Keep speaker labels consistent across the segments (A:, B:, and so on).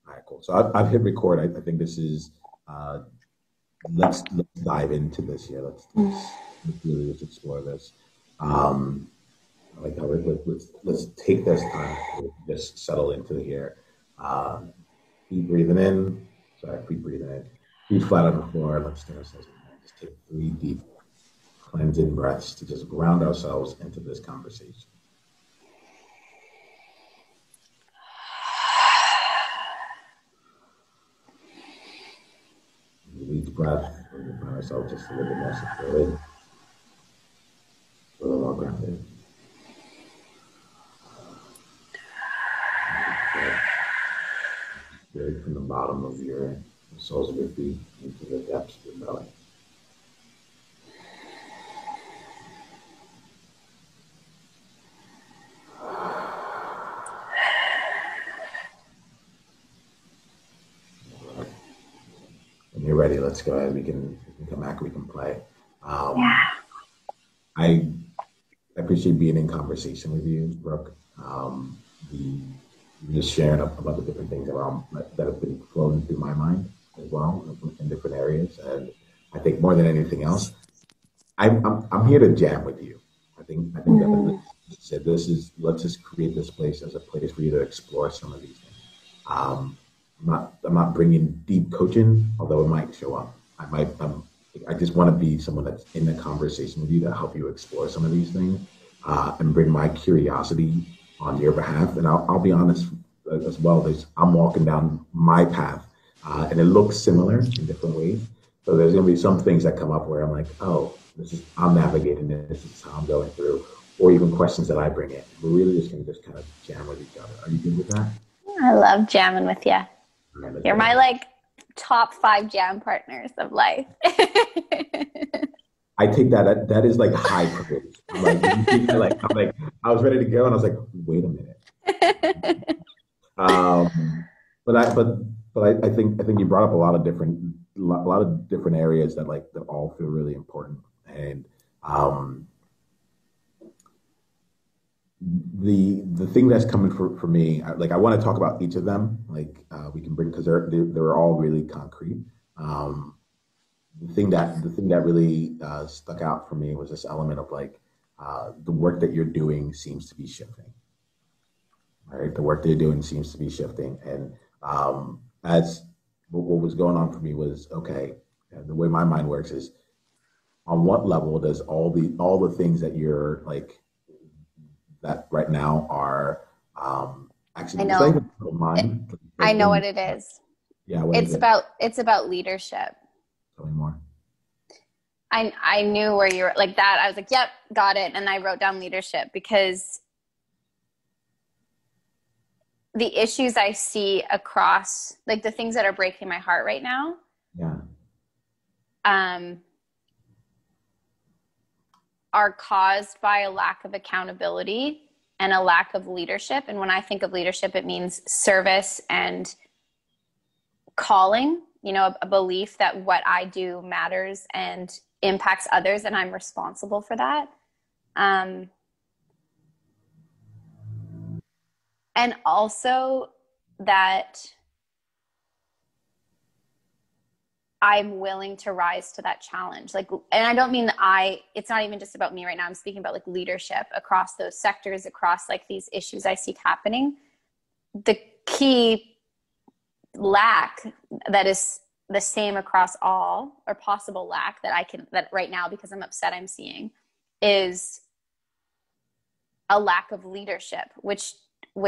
A: All right, cool. So I've hit record. I think this is uh, let's dive into this here. Let's really just explore this. Um, I like how let's take this time to just settle into here. Um, Keep breathing in. Sorry, keep breathing in. Feet flat on the floor. Let's stay ourselves in there. Just take three deep cleansing breaths to just ground ourselves into this conversation. With each breath, we find ourselves just a little bit more supported, a little more grounded. Straight from the bottom of the soles of your feet into the depths of your belly. When you're ready, let's go ahead. We can come back. We can play. Um, I appreciate being in conversation with you, Brooke. The just sharing about the different things around that have been flowing through my mind as well in different areas. And I think more than anything else, I'm here to jam with you. I think that said this is let's just create this place as a place for you to explore some of these things. Um, I'm not bringing deep coaching, although it might show up. I just want to be someone that's in the conversation with you to help you explore some of these things and bring my curiosity on your behalf. And I'll be honest as well. I'm walking down my path, and it looks similar in different ways. So there's going to be some things that come up where I'm like, oh, I'm navigating this. This is how I'm going through, or even questions that I bring in. We're really just going to just kind of jam with each other. Are you good with that?
B: I love jamming with you.
A: Right,
B: You're my top 5 jam partners of life.
A: I take that is like high praise. I was ready to go, and I was like, wait a minute. Um, but I think you brought up a lot of different areas that all feel really important, and um, the thing that's coming for me, I want to talk about each of them. We can bring because they're all really concrete. Um, the thing that really stuck out for me was this element of the work that you're doing seems to be shifting. Right, the work that you're doing seems to be shifting, and as what was going on for me was okay. The way my mind works is on what level does all the things that you're that right now are
B: I
A: actually it's not
B: know.
A: even mind.
B: I know what it is.
A: Yeah, what is
B: It's
A: it?
B: about leadership.
A: Tell me more.
B: I knew where you were like that. I was like, yep, got it. And I wrote down leadership because the issues I see across, like the things that are breaking my heart right now,
A: Yeah.
B: um, are caused by a lack of accountability and a lack of leadership. And when I think of leadership, it means service and calling, a belief that what I do matters and impacts others, and I'm responsible for that. Um, and also that I'm willing to rise to that challenge. And I don't mean it's not even just about me right now. I'm speaking about leadership across those sectors, across like these issues I see happening. The key lack that is the same across all, or possible lack that right now, because I'm upset, I'm seeing is a lack of leadership, which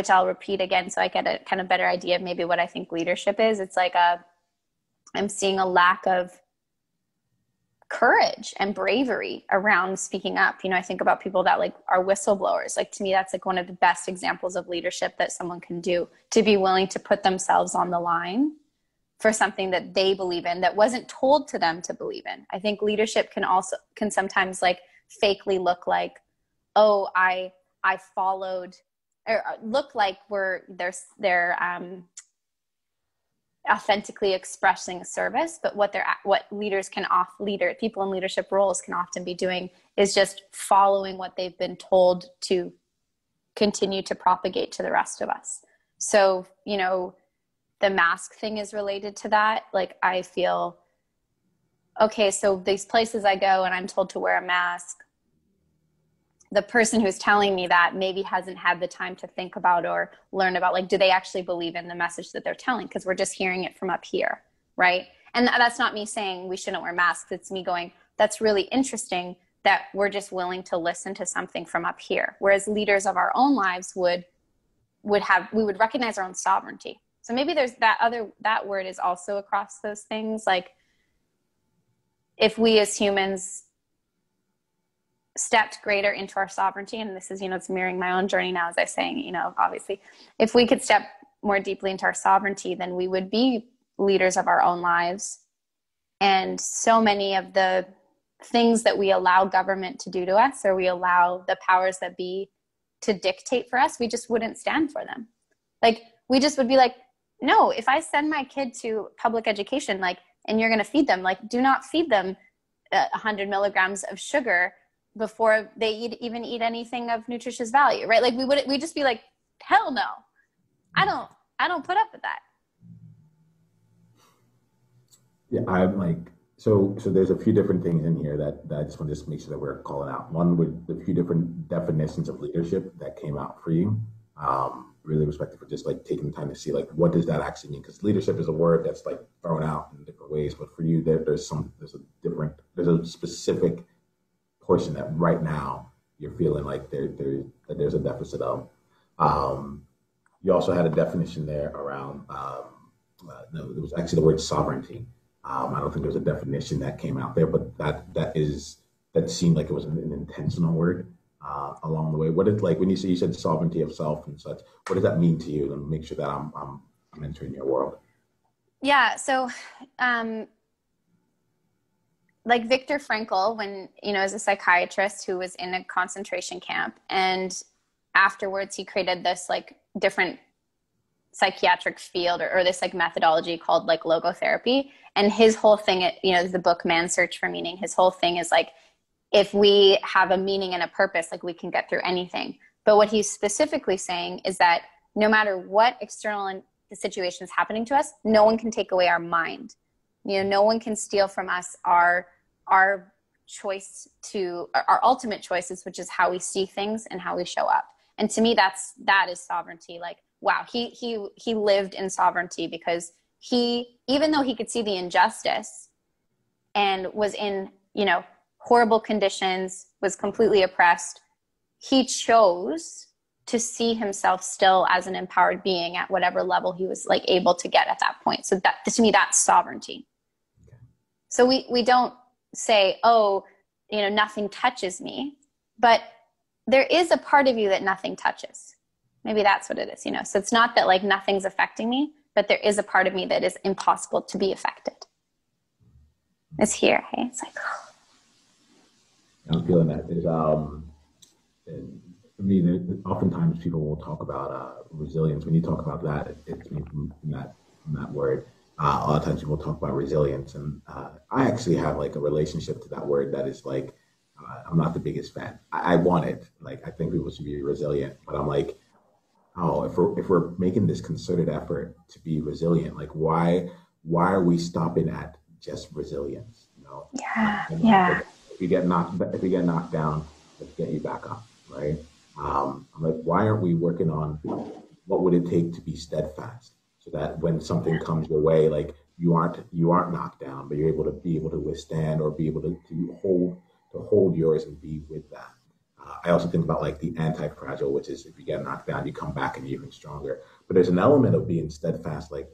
B: I'll repeat again so I get a kind of better idea of maybe what I think leadership is. It's I'm seeing a lack of courage and bravery around speaking up. I think about people that are whistleblowers. To me, that's one of the best examples of leadership that someone can do, to be willing to put themselves on the line for something that they believe in that wasn't told to them to believe in. I think leadership can sometimes fakely look like, oh, I followed, or look like they're authentically expressing service, but what people in leadership roles can often be doing is just following what they've been told to continue to propagate to the rest of us. So, the mask thing is related to that. Like, I feel, okay, so these places I go and I'm told to wear a mask, the person who's telling me that maybe hasn't had the time to think about or learn about, like, do they actually believe in the message that they're telling? Because we're just hearing it from up here, right? And that's not me saying we shouldn't wear masks. It's me going, that's really interesting that we're just willing to listen to something from up here. Whereas leaders of our own lives we would recognize our own sovereignty. So maybe there's that word is also across those things. Like, if we as humans stepped greater into our sovereignty, and this is, it's mirroring my own journey now, as I'm saying, obviously, if we could step more deeply into our sovereignty, then we would be leaders of our own lives. And so many of the things that we allow government to do to us, or we allow the powers that be to dictate for us, we just wouldn't stand for them. Like, we just would be like, no, if I send my kid to public education, like, and you're going to feed them, like, do not feed them 100 milligrams of sugar before they even eat anything of nutritious value, right? Like, we'd just be like, hell no, I don't put up with that.
A: Yeah, I'm like, so there's a few different things in here that I just want to make sure that we're calling out. One, with a few different definitions of leadership that came out for you. Really respected for just like taking the time to see, like, what does that actually mean? Because leadership is a word that's like thrown out in different ways, but for you, there's a specific portion that right now you're feeling like there's a deficit of. You also had a definition there around, no, it was actually the word sovereignty. I don't think there's a definition that came out there, but that seemed like it was an intentional word along the way. What is, like, when you said sovereignty of self and such, what does that mean to you? And make sure that I'm entering your world.
B: Yeah. So, like Viktor Frankl, when, as a psychiatrist who was in a concentration camp, and afterwards he created this like different psychiatric field or this like methodology called like logotherapy. And his whole thing, the book Man's Search for Meaning, his whole thing is like, if we have a meaning and a purpose, like, we can get through anything. But what he's specifically saying is that no matter what external situation is happening to us, no one can take away our mind. No one can steal from us our choice our ultimate choices, which is how we see things and how we show up. And to me, that is sovereignty. Like, wow, he lived in sovereignty, because even though he could see the injustice and was in, horrible conditions, was completely oppressed, he chose to see himself still as an empowered being at whatever level he was like able to get at that point. So that, to me, that's sovereignty. So we don't say, oh, nothing touches me, but there is a part of you that nothing touches. Maybe that's what it is, So it's not that like nothing's affecting me, but there is a part of me that is impossible to be affected. It's here, hey? It's like, oh.
A: I'm feeling that. There's for me, oftentimes people will talk about resilience. When you talk about that, it's from that word. A lot of times people talk about resilience, and I actually have like a relationship to that word that is like, I'm not the biggest fan. I want it. Like, I think people should be resilient, but I'm like, oh, if we're making this concerted effort to be resilient, like, why are we stopping at just resilience?
B: Yeah.
A: If you get knocked down, let's get you back up, right? I'm like, why aren't we working on what would it take to be steadfast, so that when something comes your way, like, you aren't knocked down, but you're able to withstand, or be able to hold yours and be with that. I also think about like the anti-fragile, which is, if you get knocked down, you come back and you're even stronger. But there's an element of being steadfast, like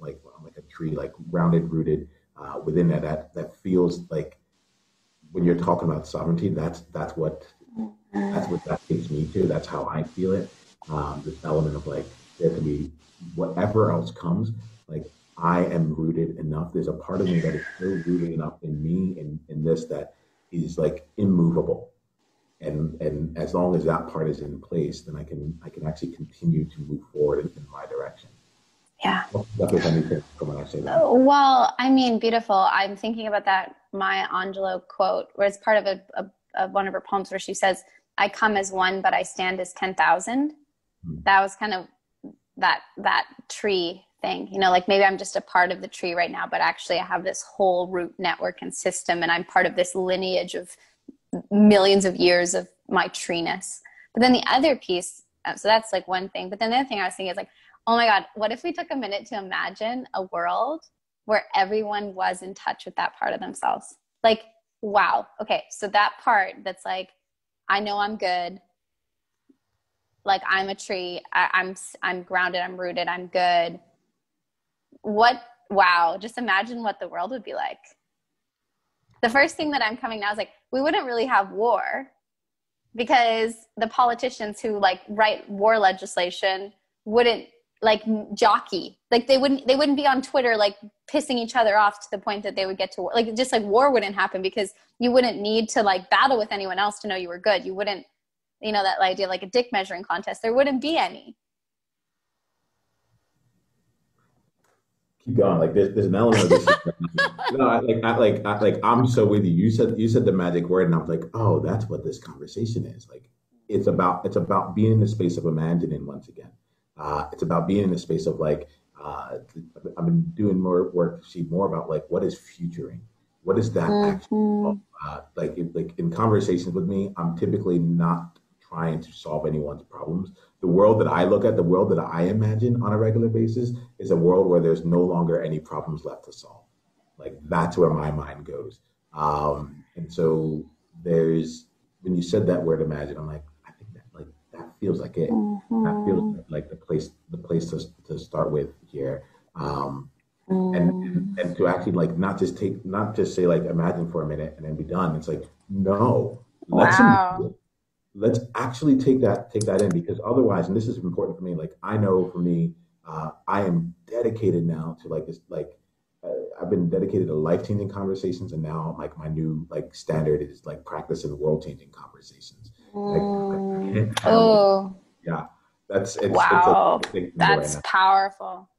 A: a tree, like grounded, rooted within that feels like, when you're talking about sovereignty, that's what that takes me to. That's how I feel it. This element of like, there can be whatever else comes, like, I am rooted enough. There's a part of me that is still rooted enough in me, in this, that is like immovable. And as long as that part is in place, then I can actually continue to move forward in my direction.
B: Yeah.
A: There's anything from when I say that.
B: Well, I mean, beautiful. I'm thinking about that Maya Angelou quote, where it's part of one of her poems, where she says, "I come as one, but I stand as 10,000." That was kind of that tree thing, you know, like maybe I'm just a part of the tree right now, but actually I have this whole root network and system, and I'm part of this lineage of millions of years of my treeness. But then the other piece, so that's like one thing. But then the other thing I was thinking is like, oh my God, what if we took a minute to imagine a world where everyone was in touch with that part of themselves? Like, wow. Okay. So that part that's like, I know I'm good. Like I'm a tree. I'm grounded. I'm rooted. I'm good. Wow. Just imagine what the world would be like. The first thing that I'm coming now is like, we wouldn't really have war, because the politicians who like write war legislation wouldn't like jockey, like they wouldn't be on Twitter like pissing each other off to the point that they would get to war. Like just like war wouldn't happen, because you wouldn't need to like battle with anyone else to know you were good. You wouldn't, you know, that idea like a dick measuring contest, there wouldn't be any.
A: Keep going. Like there's an element of this. No, I'm so with you. You said the magic word, and I was like, oh, that's what this conversation is. Like, it's about being in the space of imagining once again. It's about being in the space of like, I've been doing more work to see more about like what is futuring. What is that actually? Like in conversations with me, I'm typically not trying to solve anyone's problems. The world that I look at, the world that I imagine on a regular basis, is a world where there's no longer any problems left to solve. Like that's where my mind goes. And so there's when you said that word imagine, I'm like, I think that like that feels like it. That feels like the place to start with here. And to actually like not just say like imagine for a minute and then be done. It's like, no, let's
B: Wow.
A: let's actually take that in, because otherwise, and this is important for me, like I know for me, I am dedicated now to like this like uh, I've been dedicated to life-changing conversations, and now like my new like standard is like practicing world-changing conversations. Like I can't have
B: Oh,
A: yeah, it's a
B: wow.
A: big thing right
B: That's
A: now.
B: powerful.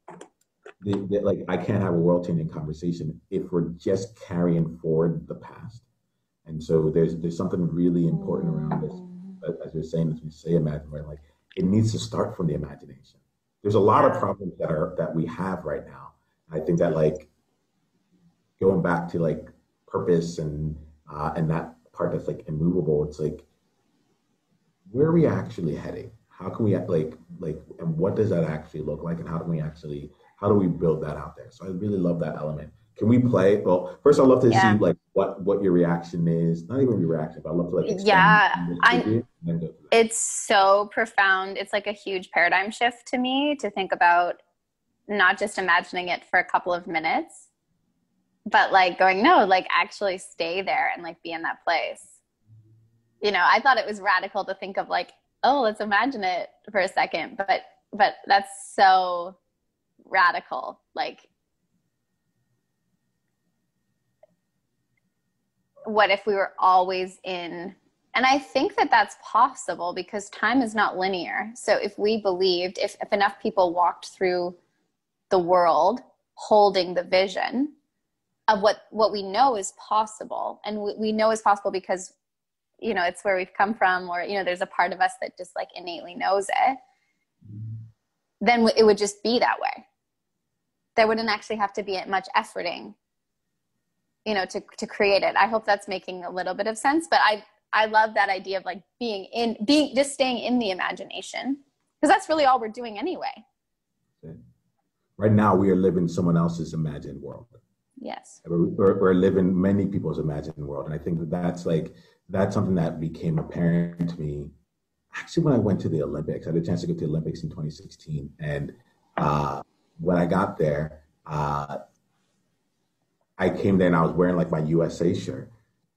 A: Like I can't have a world-changing conversation if we're just carrying forward the past. And so there's something really important around this, as you're saying, as we say imagine, right? Like it needs to start from the imagination. There's a lot of
B: Yeah.
A: problems that we have right now. I think that like going back to like purpose and that part that's like immovable, it's like where are we actually heading? How can we and what does that actually look like? And how do we build that out there? So I really love that element. Can we play? Well, first I'd love to see
B: Yeah.
A: like what your reaction is. Not even your reaction, but I'd love to like extend
B: Yeah.
A: this with
B: I
A: you and then go through that.
B: It's so profound. It's like a huge paradigm shift to me to think about not just imagining it for a couple of minutes, but like going, no, like actually stay there and like be in that place. You know, I thought it was radical to think of like, oh, let's imagine it for a second, but that's so radical. Like, what if we were always in, and I think that that's possible because time is not linear. So if we believed, if enough people walked through the world holding the vision of what we know is possible, and we know is possible because, you know, it's where we've come from, or, you know, there's a part of us that just like innately knows it, then it would just be that way. There wouldn't actually have to be much efforting, you know, to create it. I hope that's making a little bit of sense, but I love that idea of like being just staying in the imagination, because that's really all we're doing anyway.
A: Right now, we are living someone else's imagined world.
B: Yes.
A: We're living many people's imagined world, and I think that that's something that became apparent to me. Actually, when I went to the Olympics, I had a chance to go to the Olympics in 2016, and when I got there, I came there and I was wearing like my USA shirt.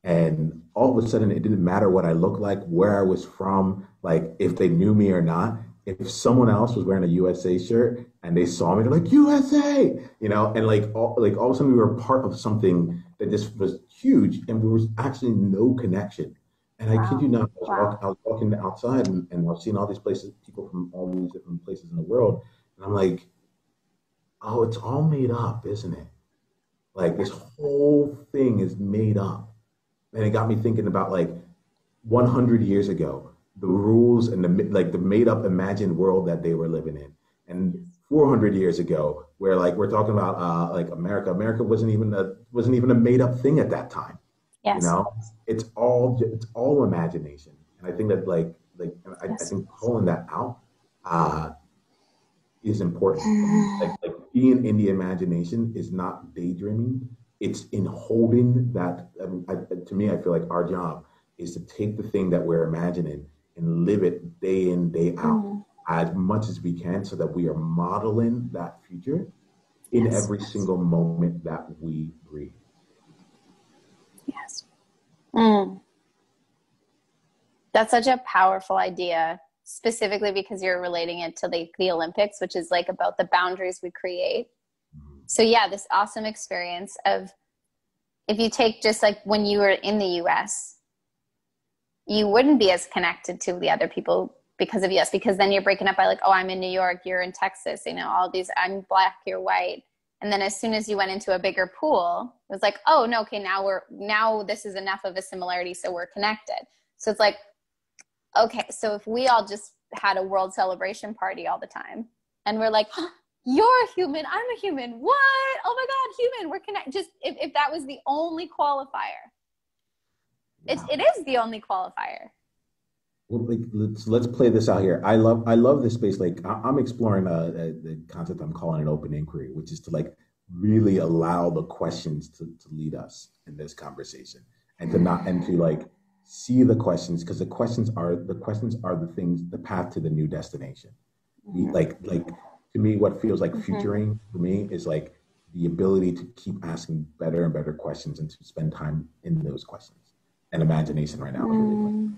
A: And all of a sudden, it didn't matter what I looked like, where I was from, like if they knew me or not. If someone else was wearing a USA shirt and they saw me, they're like USA, you know, and like all of a sudden we were part of something that just was huge, and there was actually no connection. And I kid you
B: Wow.
A: not,
B: Wow.
A: I was walking outside and I was seeing all these places, people from all these different places in the world, and I'm like, oh, it's all made up, isn't it? Like this whole thing is made up. And it got me thinking about like 100 years ago, the rules and the made up imagined world that they were living in. And 400 years ago, where like we're talking about like America wasn't even a made up thing at that time. You
B: Yes.
A: know, it's all imagination, and I think that I
B: Yes.
A: think calling that out uh, is important. Like being in the imagination is not daydreaming. It's in holding that. I mean, to me, I feel like our job is to take the thing that we're imagining and live it day in, day out
B: Mm.
A: as much as we can so that we are modeling that future in
B: Yes.
A: every single moment that we breathe.
B: Yes. Mm. That's such a powerful idea, specifically because you're relating it to the Olympics, which is like about the boundaries we create. So yeah, this awesome experience of, if you take just like when you were in the US, you wouldn't be as connected to the other people because of US, because then you're breaking up by like, oh, I'm in New York, you're in Texas, you know, all these, I'm black, you're white. And then as soon as you went into a bigger pool, it was like, oh no, okay, now this is enough of a similarity, so we're connected. So it's like, okay, so if we all just had a world celebration party all the time and we're like, oh, you're a human, I'm a human, what? Oh my God, human, we're connected. Just if that was the only qualifier,
A: Wow.
B: it is the only qualifier.
A: Well, like let's play this out here. I love this space. Like I'm exploring the concept I'm calling an open inquiry, which is to like really allow the questions to lead us in this conversation, and to not and to like see the questions, because the questions are the things, the path to the new destination. Like to me, what feels like
B: Mm-hmm.
A: futuring for me is like the ability to keep asking better and better questions and to spend time in those questions. And imagination right now is really playing.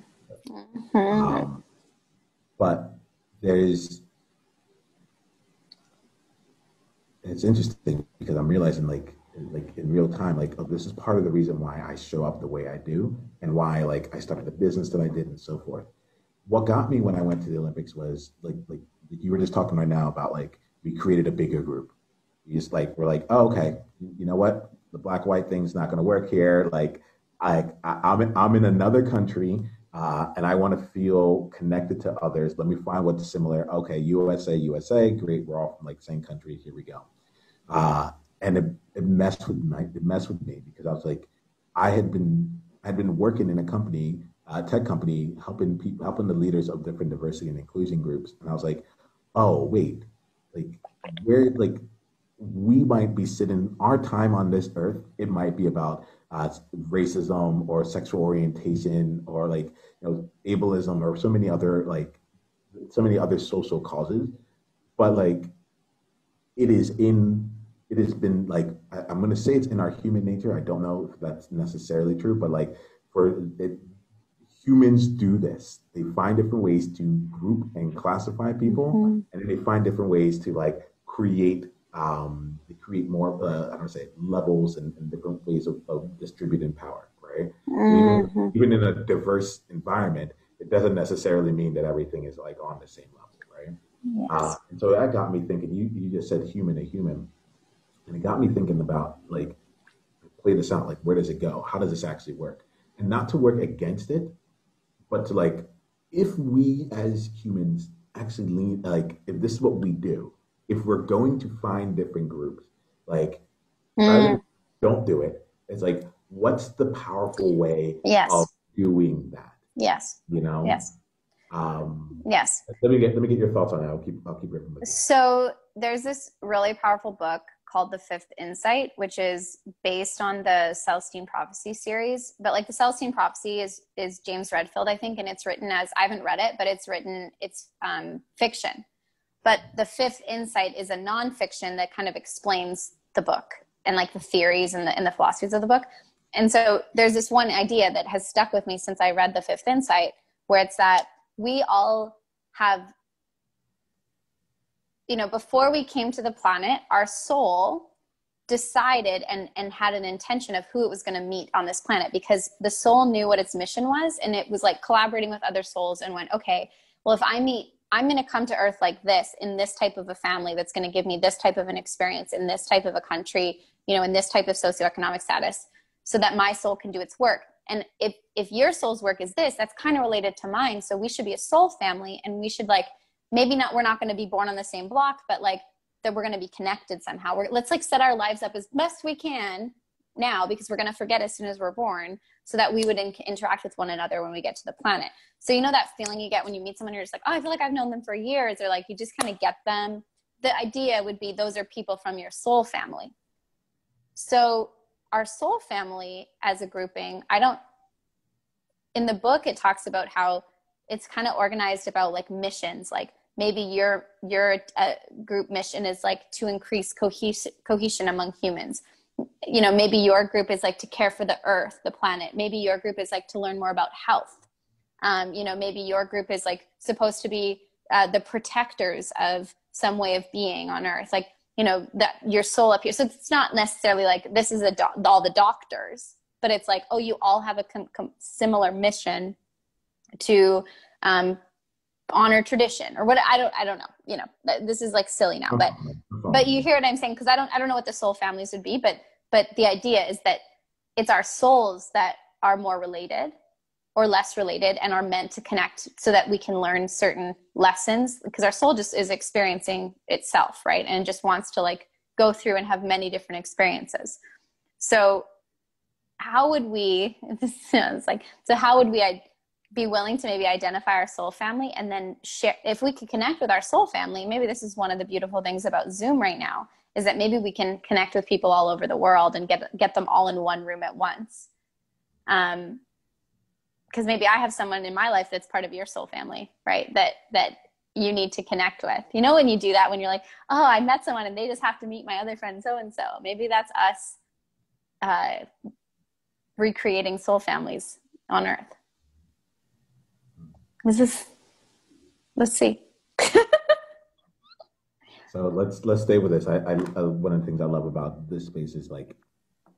B: Mm-hmm.
A: Um, but there's it's interesting because I'm realizing like in real time, like, oh, this is part of the reason why I show up the way I do and why like I started the business that I did and so forth. What got me when I went to the Olympics was like you were just talking right now about like we created a bigger group. We just like we're like, oh, okay, you know what? The black white thing's not going to work here. Like I'm in another country, and I want to feel connected to others. Let me find what's similar. Okay, USA, great. We're all from like the same country. Here we go. Uh, and it messed with me because I was like, I had been working in a company, a tech company, helping the leaders of different diversity and inclusion groups, and I was like, oh wait, like like we might be sitting our time on this earth. It might be about racism or sexual orientation or like ableism or so many other social causes, but like it is in it has been like I'm going to say it's in our human nature. I don't know if that's necessarily true, but like for it, humans do this. They find different ways to group and classify people,
B: Mm-hmm.
A: and then they find different ways to like create more I don't say levels and different ways of distributing power, right? So
B: Mm-hmm.
A: even in a diverse environment, it doesn't necessarily mean that everything is like on the same level, right?
B: Yes.
A: And so that got me thinking. You just said human to human, and it got me thinking about like play this out. Like where does it go? How does this actually work? And not to work against it, but to like if we as humans actually lean like if this is what we do, if we're going to find different groups, like rather than
B: Mm.
A: don't do it, it's like what's the powerful way of
B: Yes.
A: doing that?
B: Yes.
A: You know.
B: Yes.
A: Um,
B: Yes.
A: let me get your thoughts on that. I'll keep ripping with you.
B: So there's this really powerful book called The Fifth Insight, which is based on the Celestine Prophecy series. But like the Celestine Prophecy is James Redfield, I think, and it's written as, I haven't read it, but it's fiction. But The Fifth Insight is a nonfiction that kind of explains the book and like the theories and the philosophies of the book. And so there's this one idea that has stuck with me since I read The Fifth Insight, where it's that we all have, before we came to the planet, our soul decided and had an intention of who it was going to meet on this planet, because the soul knew what its mission was, and it was like collaborating with other souls and went, okay, well, if I'm going to come to earth like this, in this type of a family that's going to give me this type of an experience in this type of a country, in this type of socioeconomic status, so that my soul can do its work. And if your soul's work is this, that's kind of related to mine. So we should be a soul family, and we should like maybe not, we're not going to be born on the same block, but like that we're going to be connected somehow. Let's like set our lives up as best we can now, because we're going to forget as soon as we're born, so that we would interact with one another when we get to the planet. So you know that feeling you get when you meet someone, you're just like, oh, I feel like I've known them for years, or like you just kind of get them. The idea would be those are people from your soul family. So our soul family as a grouping, in the book, it talks about how it's kind of organized about like missions. Like maybe your group mission is like to increase cohesion among humans. You know, maybe your group is like to care for the earth, the planet. Maybe your group is like to learn more about health. You know, maybe your group is like supposed to be the protectors of some way of being on earth. Like, you know, that your soul up here. So it's not necessarily like this is all the doctors, but it's like, oh, you all have a similar mission to honor tradition or what. I don't know, you know, this is like silly now, but you hear what I'm saying? Cause I don't know what the soul families would be, but the idea is that it's our souls that are more related or less related and are meant to connect so that we can learn certain lessons, because our soul just is experiencing itself, right? And just wants to like go through and have many different experiences. So how would we, how would we be willing to maybe identify our soul family and then share, if we could connect with our soul family, maybe this is one of the beautiful things about Zoom right now, is that maybe we can connect with people all over the world and get them all in one room at once. Because maybe I have someone in my life that's part of your soul family, right? That you need to connect with. You know, when you do that, when you're like, oh, I met someone and they just have to meet my other friend so-and-so. Maybe that's us recreating soul families on earth. Let's see.
A: So let's stay with this. I one of the things I love about this space is like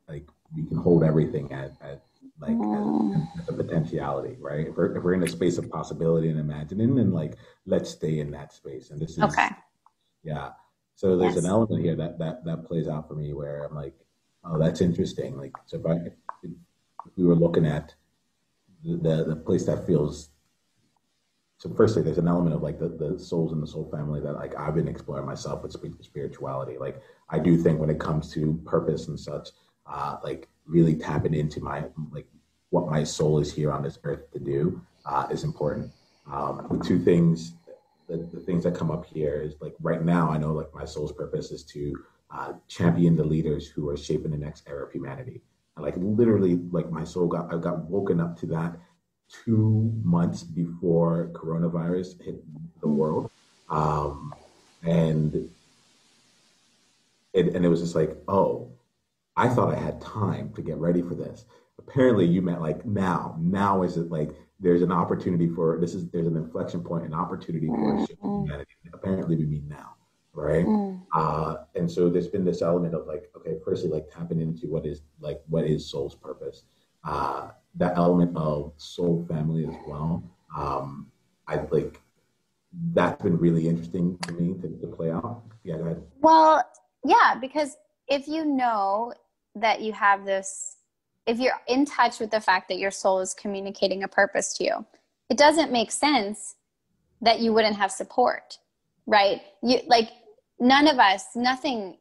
A: we can hold everything at as a potentiality, right? If we're in a space of possibility and imagining, then like let's stay in that space. And this is
B: okay.
A: Yeah. So there's an element here that plays out for me where I'm like, oh, that's interesting. Like, so if we were looking at the place that feels. So firstly, there's an element of like the souls in the soul family that like I've been exploring myself with spirituality. Like I do think when it comes to purpose and such, like really tapping into my like what my soul is here on this earth to do is important. The two things, the things that come up here is like right now I know like my soul's purpose is to champion the leaders who are shaping the next era of humanity. And like literally, like my soul I got woken up to that 2 months before coronavirus hit the world. And it was just like, oh, I thought I had time to get ready for this. Apparently you meant like now is it like there's an opportunity for there's an inflection point, an opportunity for a shift in humanity. Apparently we mean now, right? And so there's been this element of like, okay, firstly, like tapping into what is soul's purpose. That element of soul family as well. I like that's been really interesting to me to play out. Yeah, go ahead.
B: Well, yeah, because if you know that you have this, if you're in touch with the fact that your soul is communicating a purpose to you, it doesn't make sense that you wouldn't have support, right? You like none of us, nothing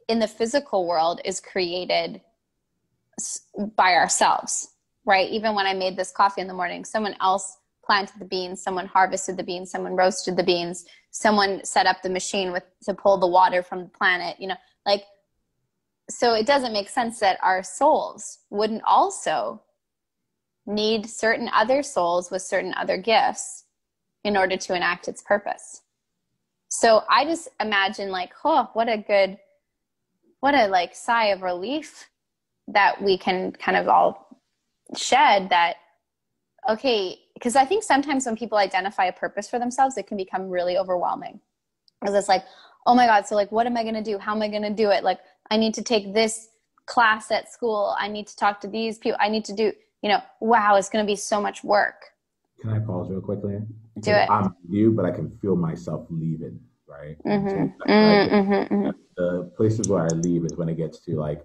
B: in the physical world is created by ourselves. Right? Even when I made this coffee in the morning, someone else planted the beans, someone harvested the beans, someone roasted the beans, someone set up the machine to pull the water from the planet, you know, like, so it doesn't make sense that our souls wouldn't also need certain other souls with certain other gifts in order to enact its purpose. So I just imagine like, oh, what a like sigh of relief that we can kind of all shed that, okay, because I think sometimes when people identify a purpose for themselves, it can become really overwhelming. Because it's like, oh my God, so like, what am I going to do? How am I going to do it? Like, I need to take this class at school. I need to talk to these people. I need to do, you know, wow, it's going to be so much work.
A: Can I pause real quickly?
B: Do it.
A: I'm you, but I can feel myself leaving, right? The places where I leave is when it gets to like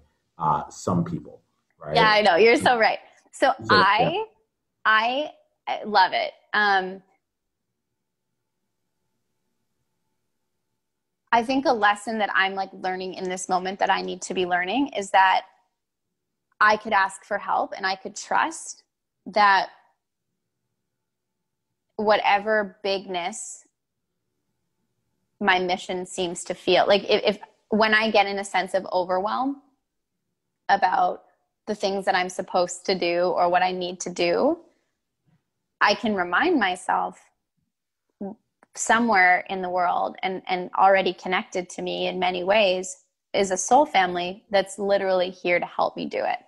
A: some people, right?
B: Yeah, I know. You're so right. So I love it. I think a lesson that I'm like learning in this moment that I need to be learning is that I could ask for help and I could trust that whatever bigness my mission seems to feel like, if when I get in a sense of overwhelm about the things that I'm supposed to do or what I need to do, I can remind myself somewhere in the world and already connected to me in many ways is a soul family that's literally here to help me do it.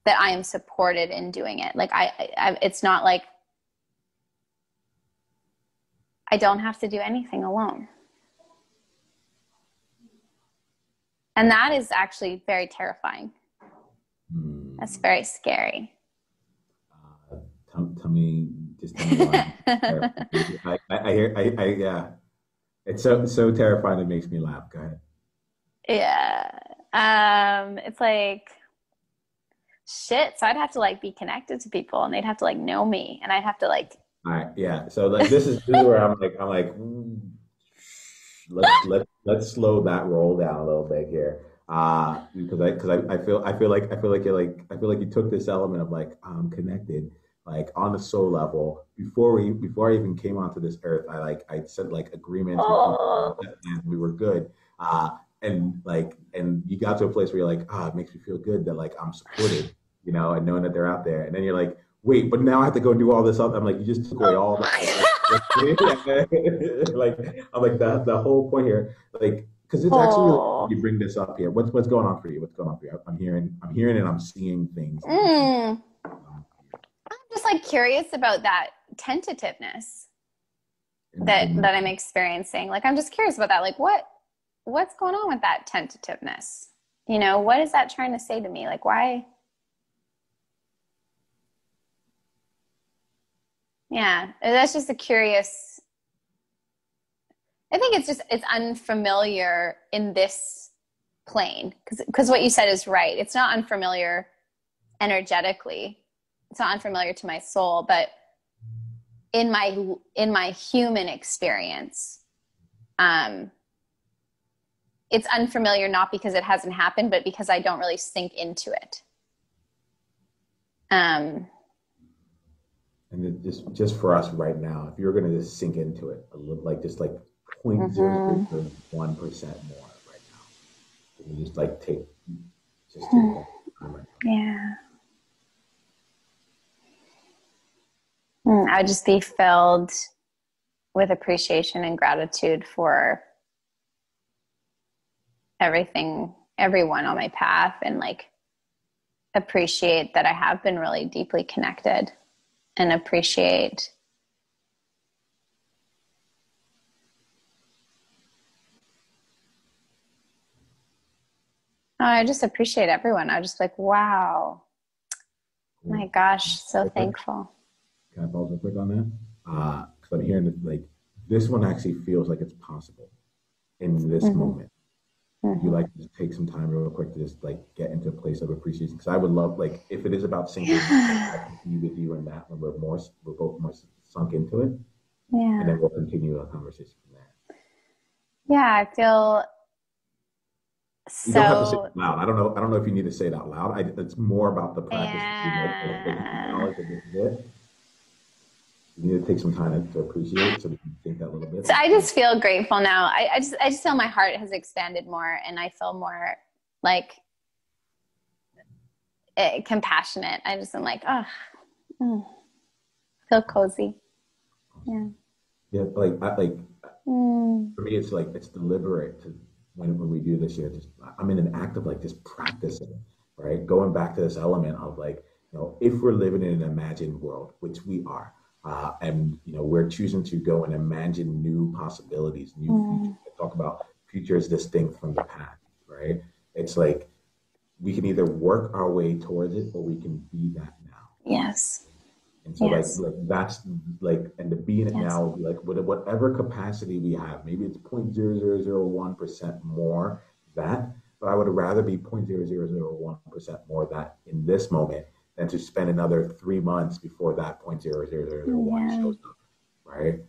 B: That I am supported in doing it. Like I it's not like I don't have to do anything alone. And that is actually very terrifying. That's very scary.
A: Tell me why. Yeah. It's so terrifying. It makes me laugh. Go ahead.
B: Yeah. It's like, shit. So I'd have to like be connected to people and they'd have to like know me and I'd have to like.
A: All right. Yeah. So like, this is where I'm like, let's slow that roll down a little bit here. I feel like you took this element of like I'm connected, like on the soul level before I even came onto this earth. I set like agreements with
B: Oh.
A: people and we were good. And you got to a place where you're like, it makes me feel good that like I'm supported, and knowing that they're out there. And then you're like, wait, but now I have to go do all this other. I'm like, you just took away all that. Like, I'm like the whole point here, like, because it's actually really, you bring this up here. What's going on for you? What's going on for you? I'm hearing and I'm seeing things.
B: I'm just like curious about that tentativeness that I'm experiencing. Like, I'm just curious about that. Like, what's going on with that tentativeness? What is that trying to say to me? Like, why? Yeah, that's just a curious. I think it's unfamiliar in this plane because what you said is right. It's not unfamiliar energetically. It's not unfamiliar to my soul, but in my human experience, it's unfamiliar not because it hasn't happened, but because I don't really sink into it.
A: And just for us right now, if you're going to just sink into it a little, like just like 0.001% more right now, you just like take that time right now.
B: Yeah. I would just be filled with appreciation and gratitude for everything, everyone on my path, and like appreciate that I have been really deeply connected and appreciate I just appreciate everyone. I was just like, wow, my gosh, so thankful.
A: Can I pause real quick on that? Because I'm hearing that like this one actually feels like it's possible in this moment. You like to take some time real quick to just like get into a place of appreciation, because I would love, like, if it is about sinking, I can be with you in that when we're both more sunk into it, and then we'll continue a conversation from there.
B: Yeah, I feel so.
A: You don't have to say it loud. I don't know if you need to say it out loud. It's more about the practice. You need to take some time to appreciate, so we can think that a little bit.
B: So I just feel grateful now. I just feel my heart has expanded more, and I feel more like compassionate. I just am like, feel cozy. Yeah.
A: Yeah, for me, it's like it's deliberate to when we do this here. Just I'm in an act of like just practicing, right? Going back to this element of like, if we're living in an imagined world, which we are. And we're choosing to go and imagine new possibilities, new futures. I talk about futures distinct from the past, right? It's like we can either work our way towards it or we can be that now.
B: Yes.
A: And so like that's like, and to be in it now, like whatever capacity we have, maybe it's 0.0001% more that, but I would rather be 0.0001% more that in this moment than to spend another 3 months before that 0.0001 shows up, right?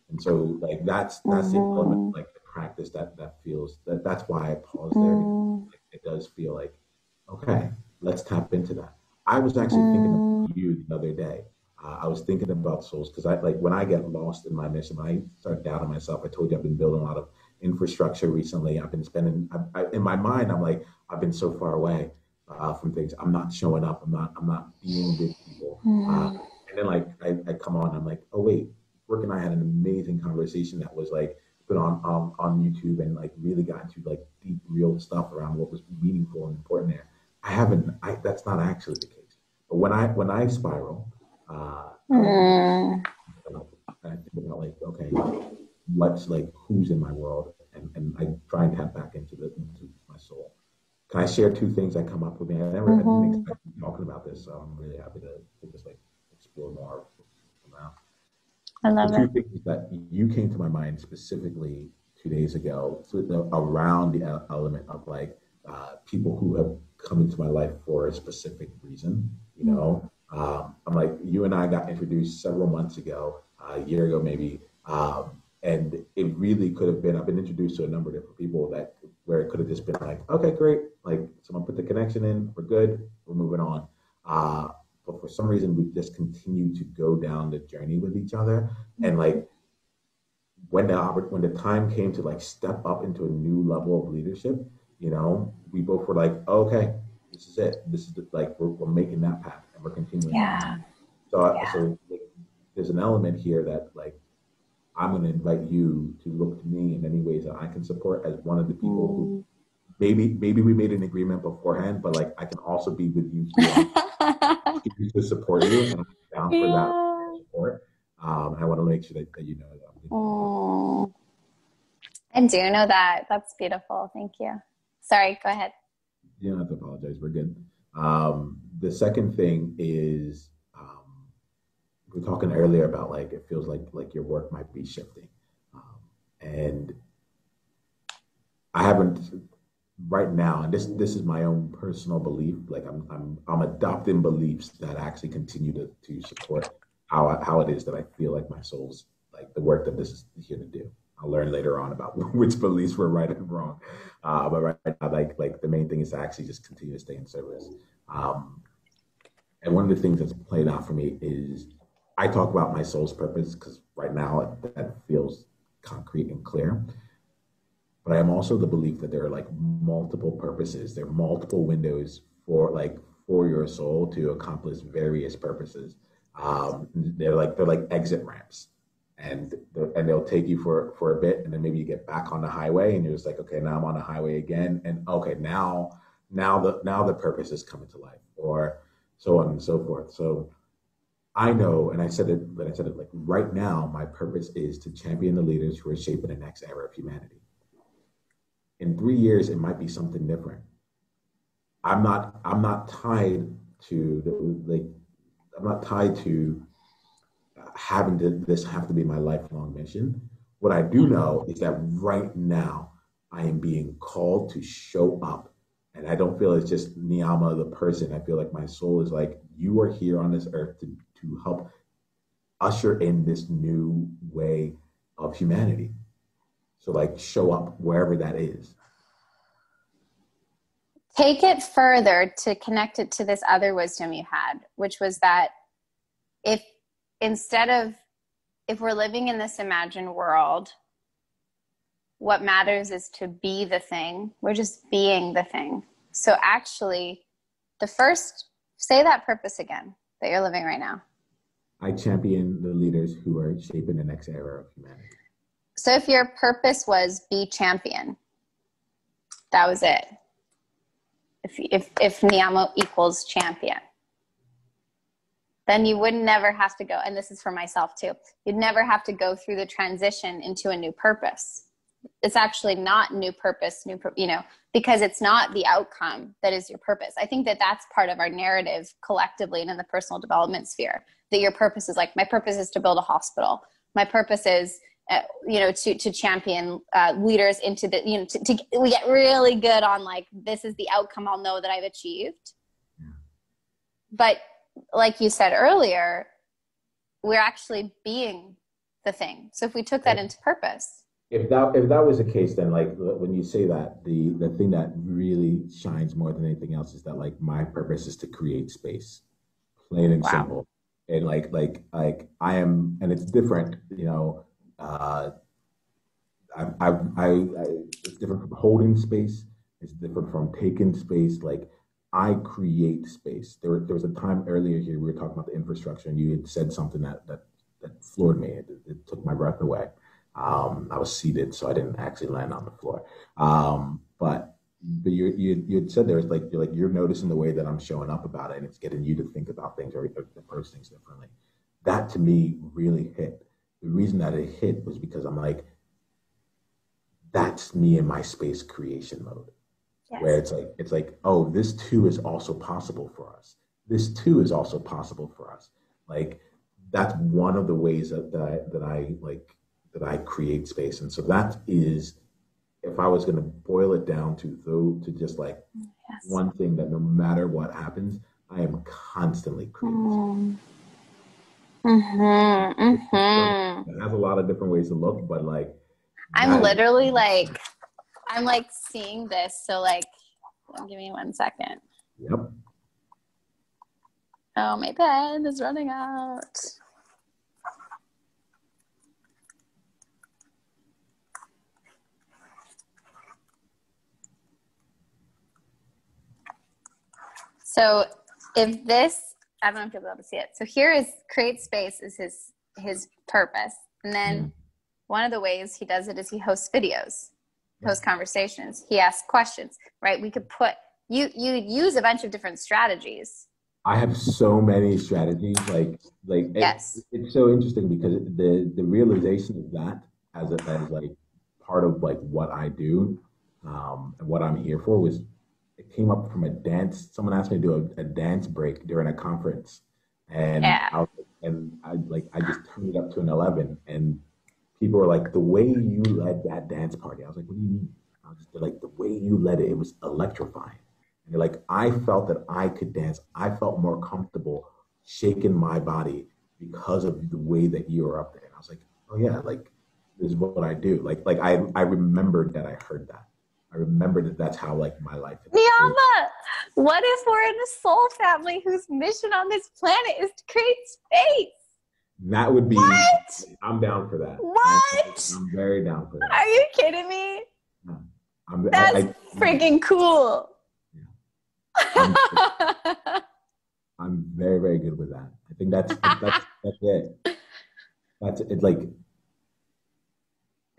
A: And so like that's the element, like the practice that feels that's why I pause there, because
B: Mm,
A: it does feel like, okay, let's tap into that. I was actually thinking
B: mm,
A: about you the other day. I was thinking about souls because I like when I get lost in my mission, when I start doubting myself. I told you I've been building a lot of infrastructure recently. I've been spending in my mind. I'm like I've been so far away from things. I'm not showing up. I'm not being with people.
B: mm.
A: And then like I come on. I'm like, oh wait, Brooke and I had an amazing conversation that was like put on YouTube and like really got into like deep real stuff around what was meaningful and important there. I haven't. That's not actually the case. But when I spiral, I like to just
B: Mm.
A: I think about like, okay, what's like who's in my world, and I try and tap back into my soul. Can I share two things that come up with me? I didn't
B: Mhm.
A: expect to be talking about this, so I'm really happy to just like explore more around.
B: I
A: The
B: love
A: two
B: it.
A: things that you came to my mind specifically 2 days ago, so around the element of like people who have come into my life for a specific reason. I'm like you and I got introduced several months ago, a year ago maybe, and it really could have been. I've been introduced to a number of different people that where it could have just been like, okay, great, like someone put the connection in, we're good, we're moving on. But for some reason, we've just continued to go down the journey with each other, and like when the time came to like step up into a new level of leadership, we both were like, oh, okay, this is it. This is like we're making that path and we're continuing on that.
B: Yeah. Yeah.
A: So like, there's an element here that like I'm going to invite you to look to me in any ways that I can support as one of the people who
B: Mm.
A: maybe we made an agreement beforehand, but like I can also be with you here on to support you, and I'm down for that
B: Yeah.
A: support. I want to make sure that you know that I'm going to be there.
B: Mm. I do know that. That's beautiful. Thank you. Sorry, go ahead.
A: You don't have to apologize. We're good. The second thing is we were talking earlier about like it feels like your work might be shifting, and I haven't right now, and this is my own personal belief. Like I'm adopting beliefs that actually continue to support how it is that I feel like my soul's like the work that this is here to do. I'll learn later on about which beliefs were right and wrong. But right now, like the main thing is to actually just continue to stay in service. Um, and one of the things that's played out for me is I talk about my soul's purpose because right now that feels concrete and clear. But I am also the belief that there are like multiple purposes. There are multiple windows for your soul to accomplish various purposes. They're like exit ramps, and they'll take you for a bit, and then maybe you get back on the highway, and you're just like, okay, now I'm on the highway again, and okay, now the purpose is coming to life, or so on and so forth. So I know, and I said it like right now, my purpose is to champion the leaders who are shaping the next era of humanity. In 3 years, it might be something different. I'm not tied to like I'm not tied to having this have to be my lifelong mission. What I do know is that right now I am being called to show up. And I don't feel it's just Niyama the person. I feel like my soul is like, you are here on this earth to help usher in this new way of humanity. So like show up wherever that is.
B: Take it further to connect it to this other wisdom you had, which was that if instead of if we're living in this imagined world, what matters is to be the thing. We're just being the thing. So actually, the first, say that purpose again that you're living right now.
A: I champion the leaders who are shaping the next era of humanity.
B: So if your purpose was be champion, that was it. If Niyama equals champion, then you would never have to go, and this is for myself too, you'd never have to go through the transition into a new purpose. It's actually not new purpose, because it's not the outcome that is your purpose. I think that that's part of our narrative collectively and in the personal development sphere, that your purpose is like, my purpose is to build a hospital. My purpose is, to champion leaders into the, we get really good on like, this is the outcome I'll know that I've achieved. But like you said earlier, we're actually being the thing. So if we took that into purpose,
A: if that was the case, then like when you say that, the thing that really shines more than anything else is that like my purpose is to create space, plain and
B: Wow.
A: simple. And like I am, and it's different, uh, it's different from holding space. It's different from taking space. Like I create space. There was a time earlier here we were talking about the infrastructure, and you had said something that floored me. It took my breath away. I was seated, so I didn't actually land on the floor. But you had said there was like you're noticing the way that I'm showing up about it, and it's getting you to think about things or approach things differently. That to me really hit. The reason that it hit was because I'm like, that's me in my space creation mode, where
B: Yes.
A: it's like, oh, this too is also possible for us. This too is also possible for us. Like that's one of the ways that I create space. And so that is, if I was going to boil it down to just like
B: Yes.
A: one thing, that no matter what happens, I am constantly creating space.
B: Mm. Mm-hmm. Mm-hmm.
A: It has a lot of different ways to look, but like
B: I'm
A: that is,
B: literally like, I'm like seeing this. So like, give me 1 second.
A: yep.
B: Oh, my pen is running out. So if this, I don't know if you'll be able to see it. So here is create space is his purpose. And then
A: Mm,
B: one of the ways he does it is he hosts videos, hosts conversations. He asks questions, right? We could put you use a bunch of different strategies.
A: I have so many strategies. Like
B: Yes.
A: it's so interesting because the realization of that as like part of like what I do, and what I'm here for was, it came up from a dance. Someone asked me to do a dance break during a conference, and
B: Yeah.
A: I just turned it up to an 11, and people were like, the way you led that dance party. I was like, what do you mean? I was just like, the way you led it, it was electrifying. And they're like, I felt that I could dance. I felt more comfortable shaking my body because of the way that you were up there. And I was like, oh yeah, like this is what I do. Like I remembered that I heard that. I remembered that that's how like my life is.
B: Niyama, what if we're in a soul family whose mission on this planet is to create space?
A: That would be.
B: What?
A: I'm down for that.
B: What?
A: I'm very down for that.
B: Are you kidding me?
A: Yeah. I'm
B: That's freaking cool.
A: yeah. I'm I'm very, very good with that. I think that's it. That's it. Like,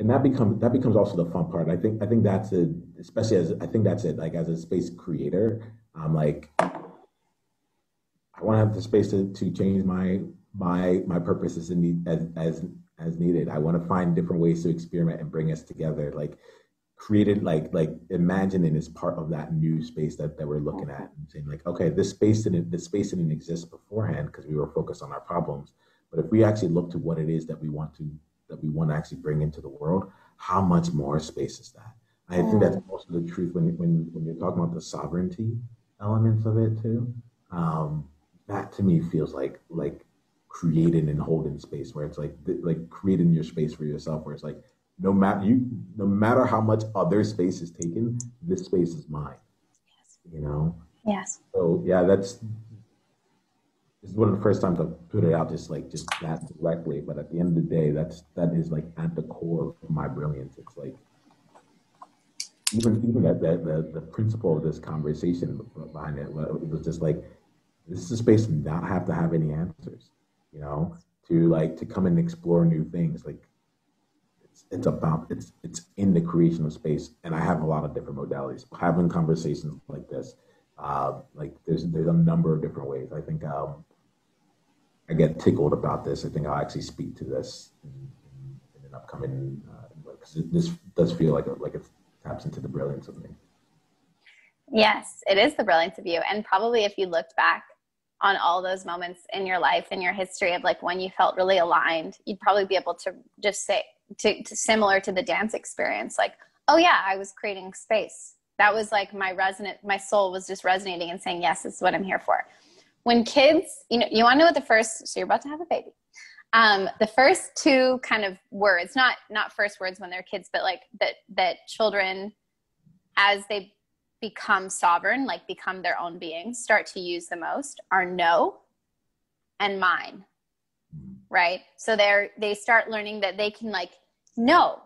A: and that becomes also the fun part. I think that's it. Especially as I think that's it. Like as a space creator, I'm like, I want to have the space to change my purposes in need, as needed. I want to find different ways to experiment and bring us together. Like created like imagining is part of that new space that we're looking at, and saying like, okay, this space didn't exist beforehand because we were focused on our problems. But if we actually look to what it is that we want to actually bring into the world, how much more space is that? I think that's
B: Mm.
A: also the truth when you're talking about the sovereignty elements of it too. Um, that to me feels like creating and holding space, where it's like creating your space for yourself, where it's like, no matter how much other space is taken, this space is mine. You know.
B: Yes.
A: So yeah, this is one of the first times I've put it out just that directly. But at the end of the day, that is like at the core of my brilliance. It's like even the principle of this conversation behind it, it was just like, this is a space to not have to have any answers. You know, to come and explore new things. Like it's in the creation of space, and I have a lot of different modalities having conversations like this. Like there's a number of different ways. I think I get tickled about this. I think I'll actually speak to this in an upcoming, because this does feel like it taps into the brilliance of me.
B: Yes, it is the brilliance of you. And probably if you looked back on all those moments in your life, in your history of like when you felt really aligned, you'd probably be able to just say, to similar to the dance experience, like, oh yeah, I was creating space. That was like my soul was just resonating and saying, yes, this is what I'm here for. When kids, you want to know what so you're about to have a baby. The first two kind of words, not first words when they're kids, but like that children, as they become sovereign, like become their own beings, start to use the most are no and mine, right? So they start learning that they can like no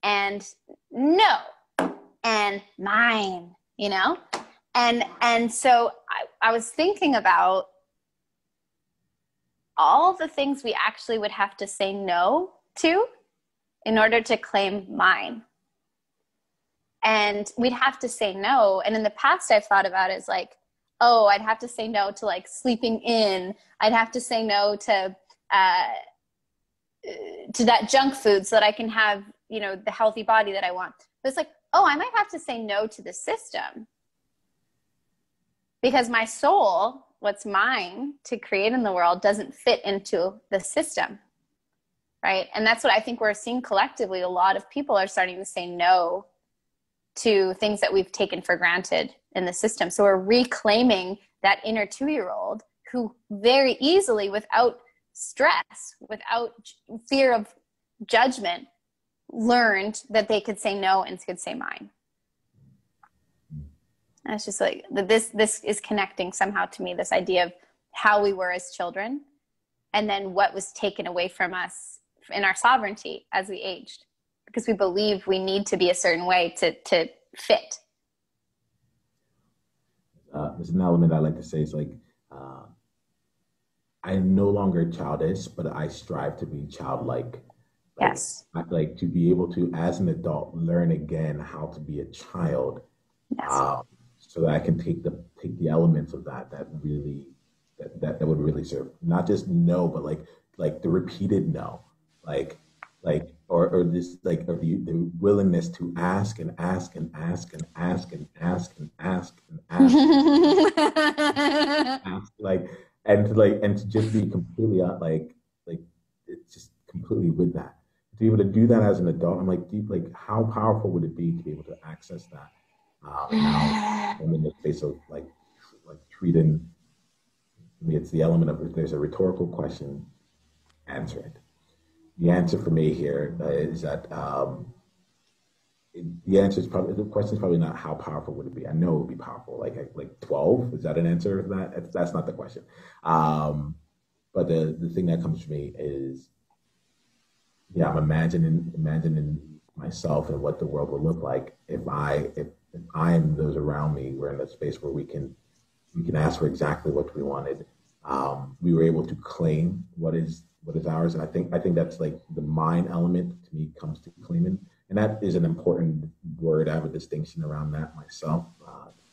B: and no and mine, you know? And so I was thinking about all the things we actually would have to say no to in order to claim mine. And we'd have to say no. And in the past, I've thought about it as like, oh, I'd have to say no to like sleeping in. I'd have to say no to that junk food so that I can have, you know, the healthy body that I want. But it's like, oh, I might have to say no to the system because my soul, what's mine to create in the world, doesn't fit into the system, right? And that's what I think we're seeing collectively. A lot of people are starting to say no to things that we've taken for granted in the system. So we're reclaiming that inner 2-year-old who very easily, without stress, without fear of judgment, learned that they could say no and could say mine. And it's just like this is connecting somehow to me, this idea of how we were as children and then what was taken away from us in our sovereignty as we aged, because we believe we need to be a certain way to fit.
A: There's an element I like to say is like, I'm no longer childish, but I strive to be childlike. Like,
B: Yes.
A: I like to be able to, as an adult, learn again how to be a child,
B: Yes.
A: so that I can take the elements of that really that would really serve not just no, but like the repeated no, or this like or the willingness to ask and ask and ask and ask and ask and ask and ask and ask and to just be completely like it's just completely with that, to be able to do that as an adult. I'm like, deep, like how powerful would it be to be able to access that? Now I'm in the space of like treating. I mean, it's the element of if there's a rhetorical question, answer it. The answer for me here is that the answer is probably the question is probably not how powerful would it be. I know it would be powerful. Like 12 is that an answer to that? That's not the question. But the thing that comes to me is, yeah, I'm imagining myself and what the world would look like if I and those around me were in a space where we can ask for exactly what we wanted. We were able to claim what is ours, and I think that's like the mine element to me comes to claiming, and that is an important word. I have a distinction around that myself,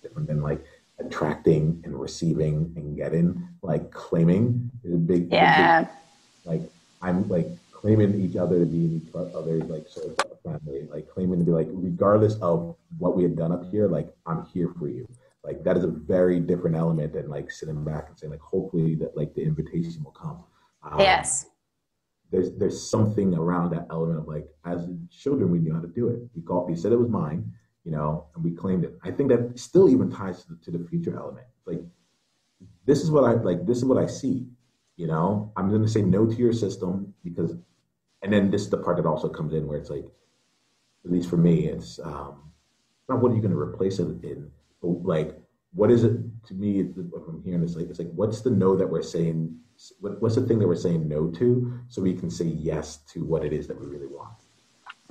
A: different than like attracting and receiving and getting. Like claiming is a big,
B: Yeah.
A: like I'm like claiming each other to be in each other's like sort of family, like claiming to be like regardless of what we had done up here, like I'm here for you. Like that is a very different element than like sitting back and saying like hopefully that like the invitation will come.
B: Yes.
A: There's something around that element of like as children we knew how to do it. We said it was mine, and we claimed it. I think that still even ties to the future element. Like this is what I like. This is what I see. I'm going to say no to your system because, and then this is the part that also comes in where it's like, at least for me, it's not what are you going to replace it in, but like what is it to me? From hearing this, like it's like what's the no that we're saying? What's the thing that we're saying no to, so we can say yes to what it is that we really want?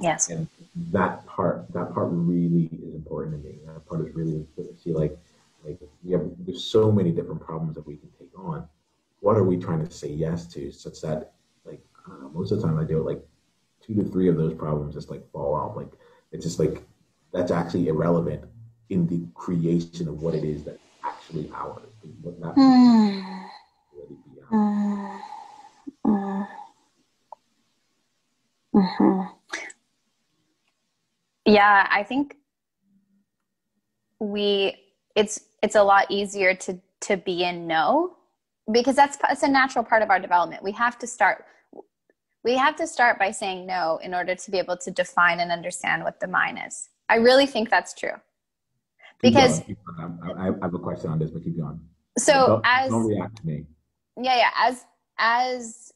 B: Yes.
A: And that part really is important to me. That part is really important to see like there's so many different problems that we can take on. What are we trying to say yes to, such that like most of the time I do it like 2 to 3 of those problems just like fall off. Like it's just like that's actually irrelevant in the creation of what it is that's actually ours. What that really be ours.
B: Mm-hmm. Yeah, I think it's a lot easier to be in no, because it's a natural part of our development. We have to start by saying no in order to be able to define and understand what the mine is. I really think that's true. Because
A: keep going. I have a question on this, but keep going.
B: So
A: Don't react to me.
B: Yeah, as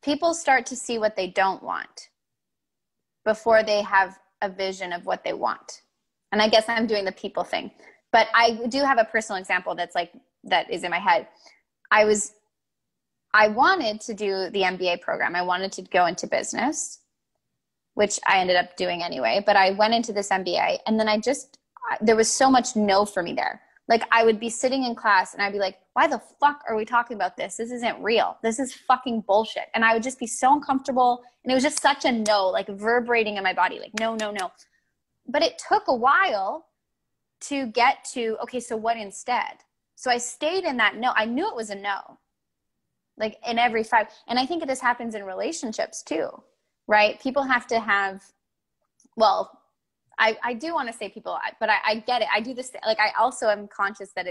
B: people start to see what they don't want before they have a vision of what they want. And I guess I'm doing the people thing, but I do have a personal example that's like, that is in my head. I wanted to do the MBA program. I wanted to go into business, which I ended up doing anyway, but I went into this MBA, and then there was so much no for me there. Like, I would be sitting in class and I'd be like, why the fuck are we talking about this? This isn't real. This is fucking bullshit. And I would just be so uncomfortable. And it was just such a no, like vibrating in my body, like, no, no, no. But it took a while to get to, okay, so what instead? So I stayed in that no. I knew it was a no, like in every five. And I think this happens in relationships too, right? People have to have, well, I do want to say people, but I get it. I do this, like, I also am conscious that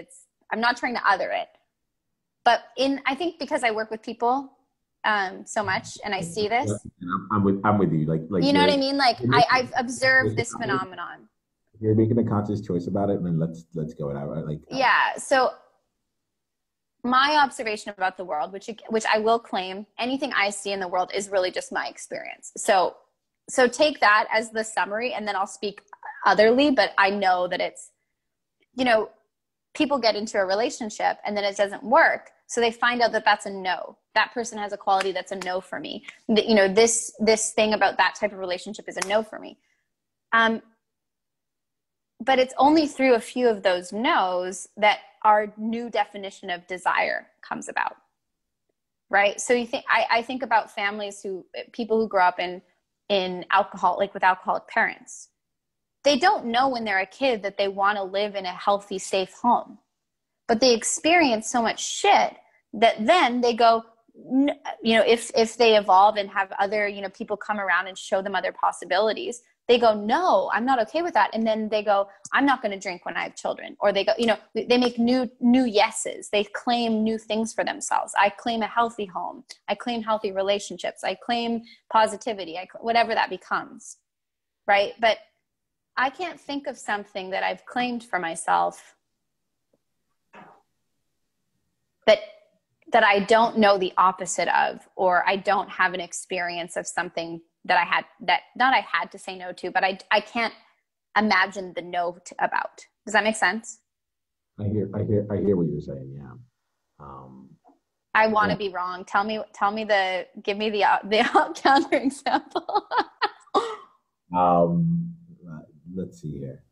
B: I'm not trying to other it, but I think because I work with people so much and I see this.
A: I'm with you. Like,
B: you know what I mean? Like, I've observed this phenomenon.
A: If you're making a conscious choice about it, then let's go it out. Like,
B: yeah. So my observation about the world, which I will claim, anything I see in the world is really just my experience. So take that as the summary, and then I'll speak otherly, but I know that it's, people get into a relationship and then it doesn't work. So they find out that that's a no. That person has a quality that's a no for me. This thing about that type of relationship is a no for me. But it's only through a few of those no's that our new definition of desire comes about. Right? So I think about people who grow up in alcohol, like with alcoholic parents. They don't know when they're a kid that they want to live in a healthy, safe home, but they experience so much shit that then they go, if they evolve and have other, people come around and show them other possibilities, they go, no, I'm not okay with that. And then they go, I'm not going to drink when I have children. Or they go, they make new yeses. They claim new things for themselves. I claim a healthy home. I claim healthy relationships. I claim positivity, whatever that becomes. Right. But I can't think of something that I've claimed for myself that I don't know the opposite of, or I don't have an experience of something that I had to say no to, but I can't imagine the no about. Does that make sense?
A: I hear what you're saying. Yeah.
B: I want to be wrong. Give me the counter example.
A: Let's see here.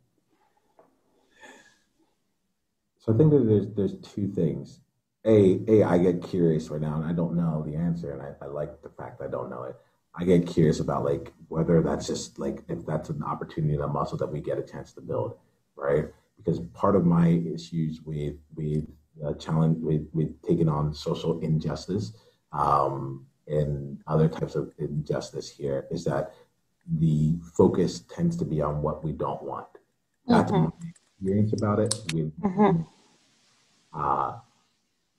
A: So I think that there's two things. I get curious right now, and I don't know the answer, and I like the fact I don't know it. I get curious about like whether that's just like, if that's an opportunity and a muscle that we get a chance to build, right? Because part of my issues with challenge with taking on social injustice and other types of injustice here is that the focus tends to be on what we don't want. That's my experience about it.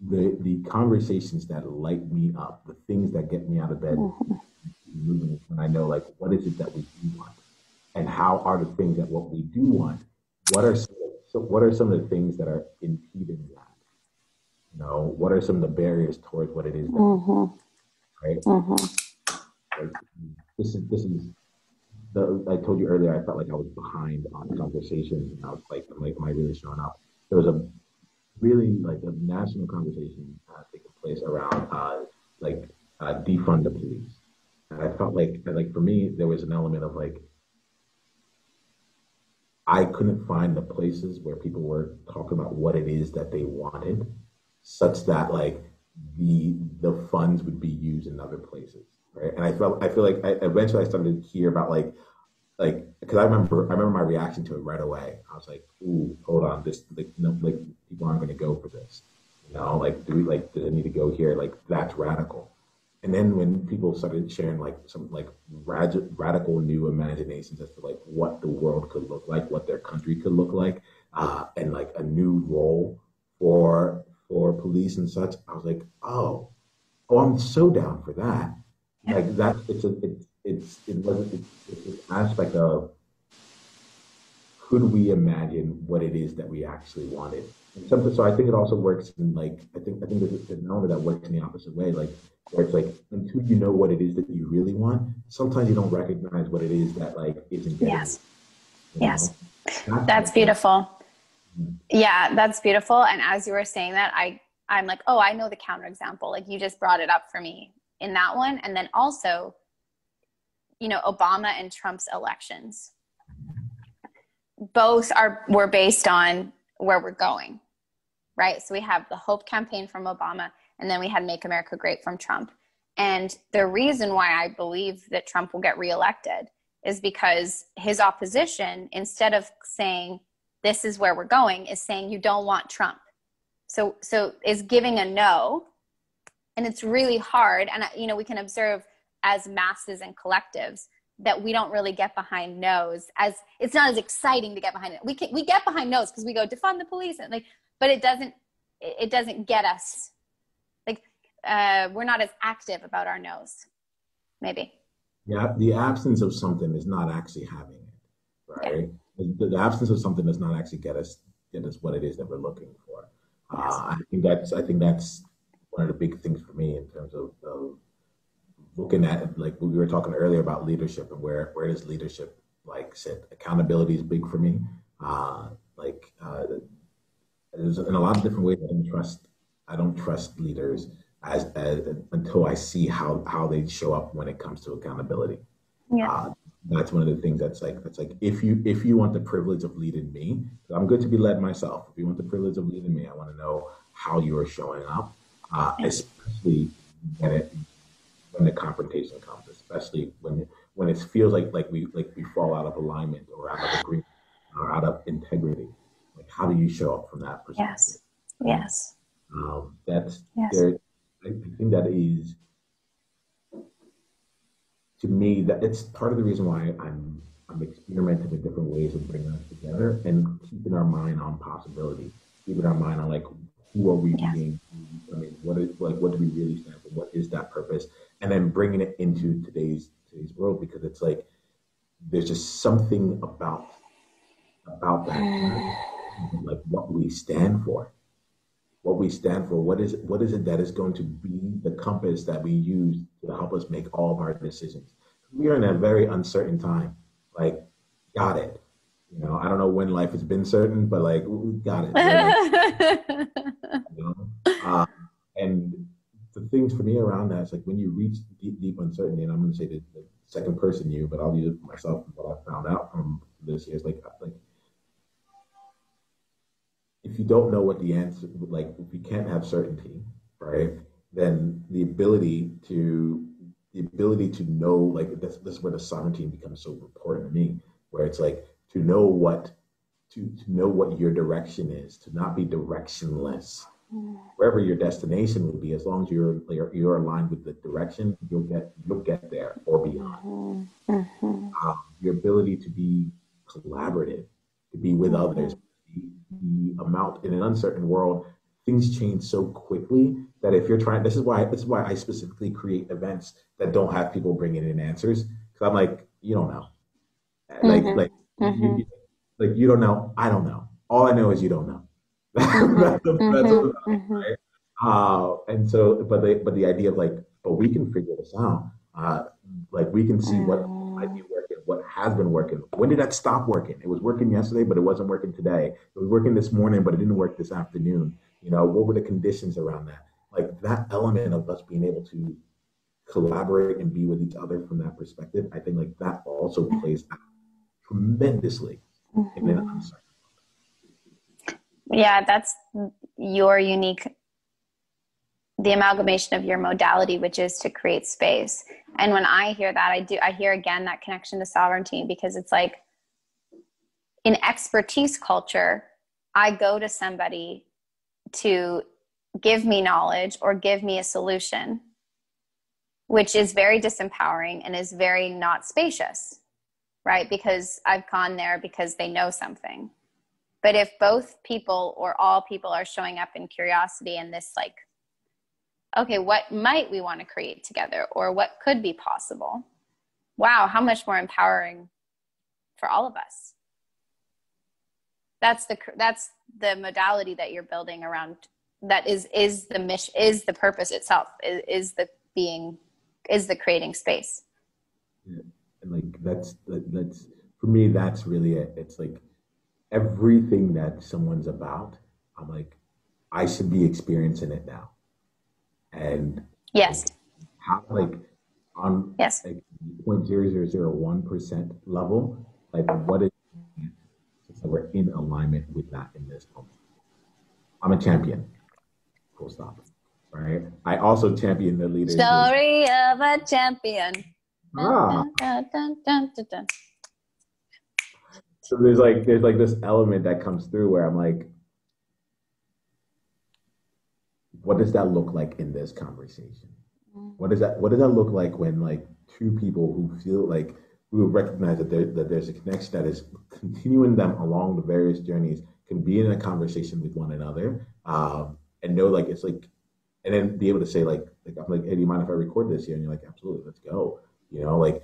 A: The conversations that light me up, the things that get me out of bed, moving when I know, like, what is it that we do want, and how are the things that what we do want? What are some of the things that are impeding that? What are some of the barriers towards what it is that right? Like, this is. I told you earlier, I felt like I was behind on conversations, and I was like, am I really showing up? There was a really like a national conversation taking place around defund the police, and I felt like for me there was an element of like I couldn't find the places where people were talking about what it is that they wanted, such that like the funds would be used in other places, right? And I feel like eventually I started to hear about like because I remember my reaction to it right away. I was like, "Ooh, hold on, this like people aren't going to go for this, like does it need to go here? Like that's radical." And then when people started sharing like some like radical new imaginations as to like what the world could look like, what their country could look like, and like a new role for police and such, I was like, oh, I'm so down for that. Like that, it's an aspect of could we imagine what it is that we actually wanted? And something, so I think it also works in like, I think there's an element that works in the opposite way, like where it's like until you know what it is that you really want, sometimes you don't recognize what it is that like isn't getting you,
B: Yes.
A: you
B: Yes.
A: know? That's
B: That's
A: what like,
B: beautiful. Yeah, that's beautiful. And as you were saying that, I'm like, oh, I know the counterexample. Like you just brought it up for me in that one. And then also, Obama and Trump's elections, both were based on where we're going, right? So we have the Hope campaign from Obama, and then we had Make America Great from Trump. And the reason why I believe that Trump will get reelected is because his opposition, instead of saying, this is where we're going, is saying you don't want Trump. So is giving a no. And it's really hard. And, we can observe as masses and collectives that we don't really get behind no's, as it's not as exciting to get behind it. We get behind no's because we go defund the police and but it doesn't get us. We're not as active about our no's, maybe.
A: yeah, the absence of something is not actually having it, right? The absence of something does not actually get us what it is that we're looking for.
B: Yes.
A: I think that's one of the big things for me in terms of looking at, like we were talking earlier about leadership and where does leadership like sit. Accountability is big for me. Uh, like there's in a lot of different ways I don't trust leaders as until I see how they show up when it comes to accountability.
B: Yeah.
A: Uh, that's one of the things that's like if you want the privilege of leading me, I'm good to be led myself. If you want the privilege of leading me, I want to know how you are showing up, especially when it when the confrontation comes, especially when it feels like we fall out of alignment or out of agreement or out of integrity. Like how do you show up from that perspective?
B: Yes. Yes.
A: That's
B: Yes.
A: there. I think that is to me that it's part of the reason why I'm experimenting with different ways of bringing us together and keeping our mind on possibility, keeping our mind on like who are we
B: Yes.
A: being? I mean, what do we really stand for? What is that purpose? And then bringing it into today's world because it's like there's just something about that like what we stand for, what is it that is going to be the compass that we use to help us make all of our decisions. We are in a very uncertain time. Like, got it. I don't know when life has been certain, but like, we got it. You know? And the things for me around that is like when you reach deep uncertainty, and I'm going to say the second person you, but I'll use it for myself. What I found out from this year is like if you don't know what the answer, like if you can't have certainty, right, then the ability to know, like this is where the sovereignty becomes so important to me, where it's like to know what your direction is, to not be directionless. Wherever your destination will be, as long as you're aligned with the direction, you'll get there or beyond. Your ability to be collaborative, to be with others, the amount in an uncertain world, things change so quickly that if you're trying, this is why I specifically create events that don't have people bringing in answers because I'm like, you don't know, like you don't know, I don't know. All I know is you don't know. That's right. And so, but the idea of like, but we can figure this out. Like we can see what might be working, what has been working. When did that stop working? It was working yesterday, but it wasn't working today. It was working this morning, but it didn't work this afternoon. What were the conditions around that? Like that element of us being able to collaborate and be with each other from that perspective, I think like that also plays out tremendously in an uncertain.
B: Yeah, that's your the amalgamation of your modality, which is to create space. And when I hear that, I hear again that connection to sovereignty, because it's like in expertise culture, I go to somebody to give me knowledge or give me a solution, which is very disempowering and is very not spacious, right? Because I've gone there because they know something. But if both people or all people are showing up in curiosity and this like, okay, what might we want to create together, or what could be possible? Wow, how much more empowering for all of us. that's the modality that you're building around. That is the mission, is the purpose itself, is the being, is the creating space.
A: Yeah. And like that's for me, that's really it. It's like everything that someone's about, I'm like, I should be experiencing it now. And
B: Yes.
A: like how like on
B: Yes.
A: like 0.0001% level, like what is so we're in alignment with that in this moment. I'm a champion. Full stop. Right. I also champion the leaders.
B: Story of a champion.
A: Ah.
B: Dun, dun, dun, dun, dun, dun.
A: So there's like this element that comes through where I'm like, what does that look like in this conversation? What does that look like when like two people who feel like who recognize that there's a connection that is continuing them along the various journeys can be in a conversation with one another, and know like it's like and then be able to say like I'm like, hey, do you mind if I record this here? And you're like, absolutely, let's go. Like,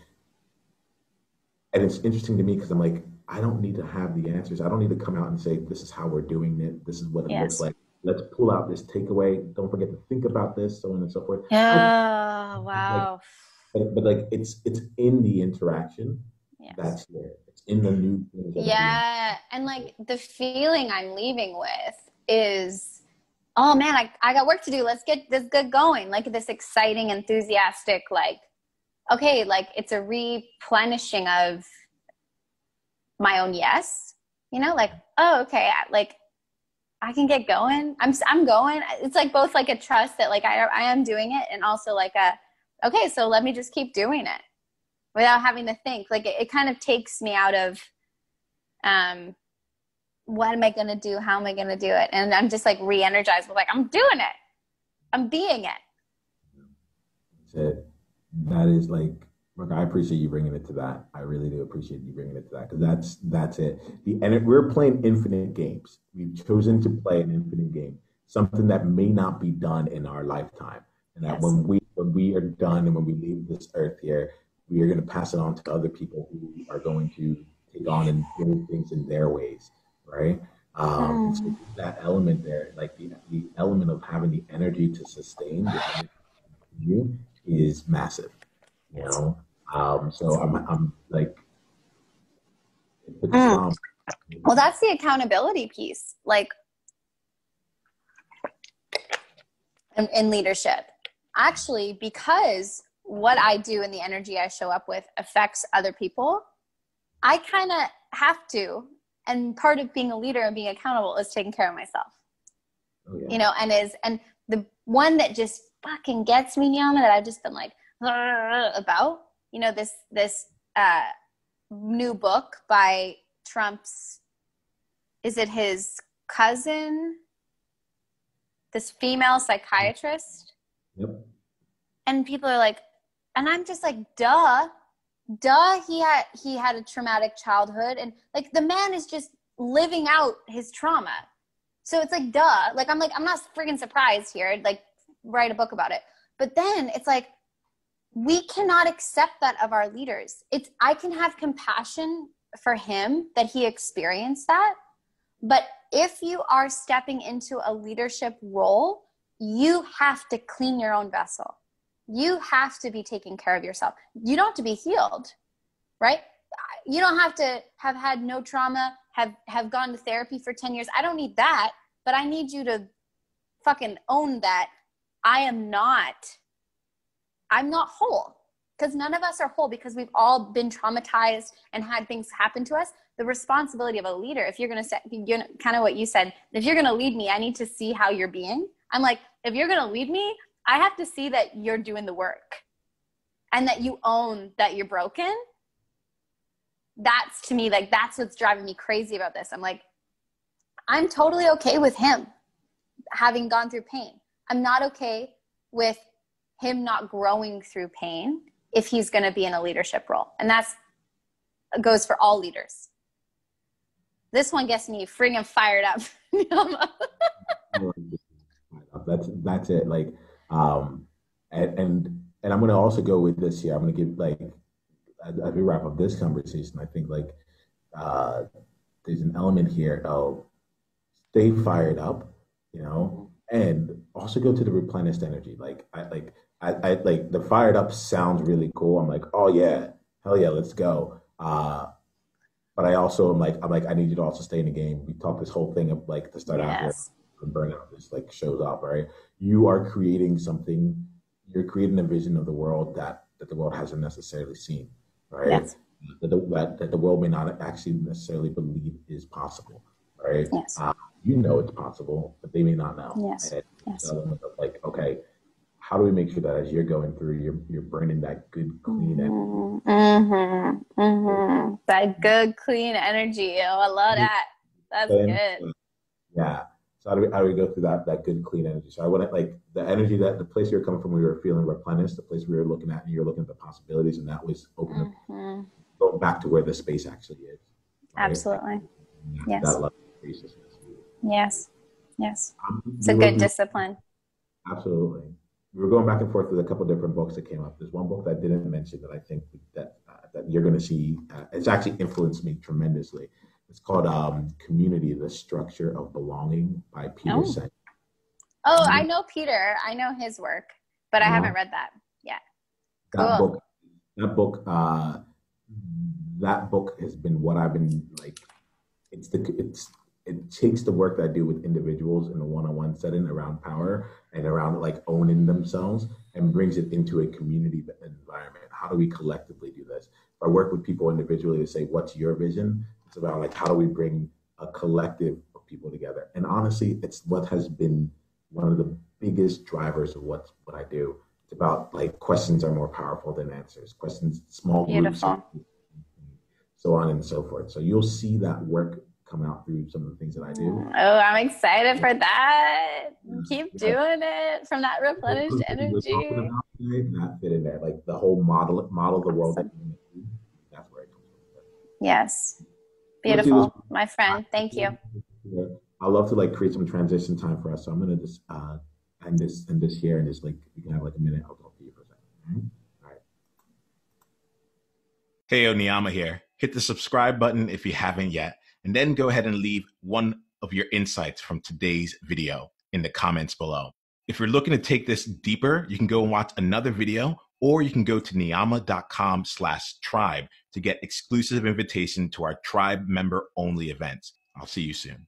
A: and it's interesting to me because I'm like, I don't need to have the answers. I don't need to come out and say, this is how we're doing it. This is what it looks
B: Yes.
A: like. Let's pull out this takeaway. Don't forget to think about this, so on and so forth.
B: Oh,
A: Like,
B: wow.
A: but like it's in the interaction
B: Yes.
A: that's here. It's in the new things that are being.
B: Yeah. And like the feeling I'm leaving with is, oh man, I got work to do. Let's get this good going. Like this exciting, enthusiastic, like, okay, like it's a replenishing of my own yes, like, oh, okay, like I can get going. I'm going. It's like both like a trust that like I am doing it, and also like okay, so let me just keep doing it without having to think. Like it kind of takes me out of what am I gonna do? How am I gonna do it? And I'm just like re-energized with like, I'm doing it. I'm being it.
A: That's it. That is like, look, I appreciate you bringing it to that. I really do appreciate you bringing it to that because that's it. We're playing infinite games. We've chosen to play an infinite game, something that may not be done in our lifetime, and that
B: Yes.
A: when we are done and when we leave this earth here, we are going to pass it on to other people who are going to take on and do things in their ways, right? And so that element there, like the element of having the energy to sustain the energy you is massive, you
B: Yes.
A: know. So I'm like, it's
B: Mm.
A: from
B: Well, that's the accountability piece, like in leadership. Actually, because what I do and the energy I show up with affects other people, I kind of have to. And part of being a leader and being accountable is taking care of myself,
A: oh, yeah.
B: and the one that just fucking gets me, Yana, that I've just been like about, this new book by Trump's, is it his cousin, this female psychiatrist?
A: Yep.
B: And people are like, and I'm just like, duh, he had a traumatic childhood, and like the man is just living out his trauma. So it's like, duh, like I'm not freaking surprised here. Like, write a book about it. But then it's like, we cannot accept that of our leaders. I can have compassion for him that he experienced that. But if you are stepping into a leadership role, you have to clean your own vessel. You have to be taking care of yourself. You don't have to be healed, right? You don't have to have had no trauma, have gone to therapy for 10 years. I don't need that, but I need you to fucking own that I'm not whole, because none of us are whole, because we've all been traumatized and had things happen to us. The responsibility of a leader, if you're going to kind of what you said, if you're going to lead me, I need to see how you're being. I'm like, if you're going to lead me, I have to see that you're doing the work and that you own that you're broken. That's, to me, like, that's what's driving me crazy about this. I'm like, I'm totally okay with him having gone through pain. I'm not okay with him not growing through pain if he's going to be in a leadership role. And that's goes for all leaders. This one gets me friggin' fired up.
A: That's it. Like, and I'm gonna also go with this here. I'm gonna give like as we wrap up this conversation. I think like there's an element here of stay fired up, you know, and also go to the replenished energy. I like the fired up sounds really cool. I'm like, oh yeah, hell yeah, let's go. But I also I'm like, I need you to also stay in the game. We talked this whole thing of like to start out here,
B: Yes.
A: and burnout just like shows up, right? You are creating something. You're creating a vision of the world that the world hasn't necessarily seen, right?
B: Yes.
A: That the world may not actually necessarily believe is possible, right?
B: Yes.
A: You know it's possible, but they may not know.
B: Yes.
A: And
B: Yes.
A: so, like, okay, how do we make sure that as you're going through, you're burning that good, clean energy?
B: Mm-hmm. Mm-hmm. Mm-hmm. That good, clean energy. Oh, I love that. That's
A: And
B: good.
A: yeah. So how do we go through that good, clean energy? So I want to like the energy that the place you're coming from, we were feeling replenished, the place we were looking at, and you're looking at the possibilities, and that was open up,
B: Mm-hmm.
A: going back to where the space actually is, right?
B: Absolutely.
A: That
B: Yes.
A: level of graciousness.
B: Yes. Yes. It's a
A: We
B: good
A: were
B: discipline.
A: absolutely. We were going back and forth with a couple different books that came up. There's one book that I didn't mention that I think that you're going to see. It's actually influenced me tremendously. It's called "Community: The Structure of Belonging" by Peter
B: Oh.
A: Senge.
B: Oh, I
A: Um,
B: know Peter. I know his work, but I haven't read that yet.
A: that
B: Cool.
A: book, that book, that book has been what I've been like. It takes the work that I do with individuals in a one-on-one setting around power and around like owning themselves and brings it into a community environment. How do we collectively do this? If I work with people individually to say, what's your vision? It's about like, how do we bring a collective of people together? And honestly, it's what has been one of the biggest drivers of what I do. It's about like questions are more powerful than answers. Questions, small groups,
B: Beautiful.
A: so on and so forth. So you'll see that work come out through some of the things that I do.
B: Oh, I'm excited for that. Keep
A: Yeah,
B: doing it from that replenished
A: we're talking
B: energy.
A: about today, that fit in there. Like the whole model the world that
B: Awesome.
A: you need. That's where it comes from.
B: Yes.
A: I'm gonna see this.
B: Beautiful. My friend. Thank you.
A: I love to like create some transition time for us. So I'm gonna just end this here and just like we can have like a minute. I'll talk to you for a second. All right.
C: Hey, Oniyama here. Hit the subscribe button if you haven't yet, and then go ahead and leave one of your insights from today's video in the comments below. If you're looking to take this deeper, you can go and watch another video, or you can go to niyama.com/tribe to get exclusive invitation to our tribe member only events. I'll see you soon.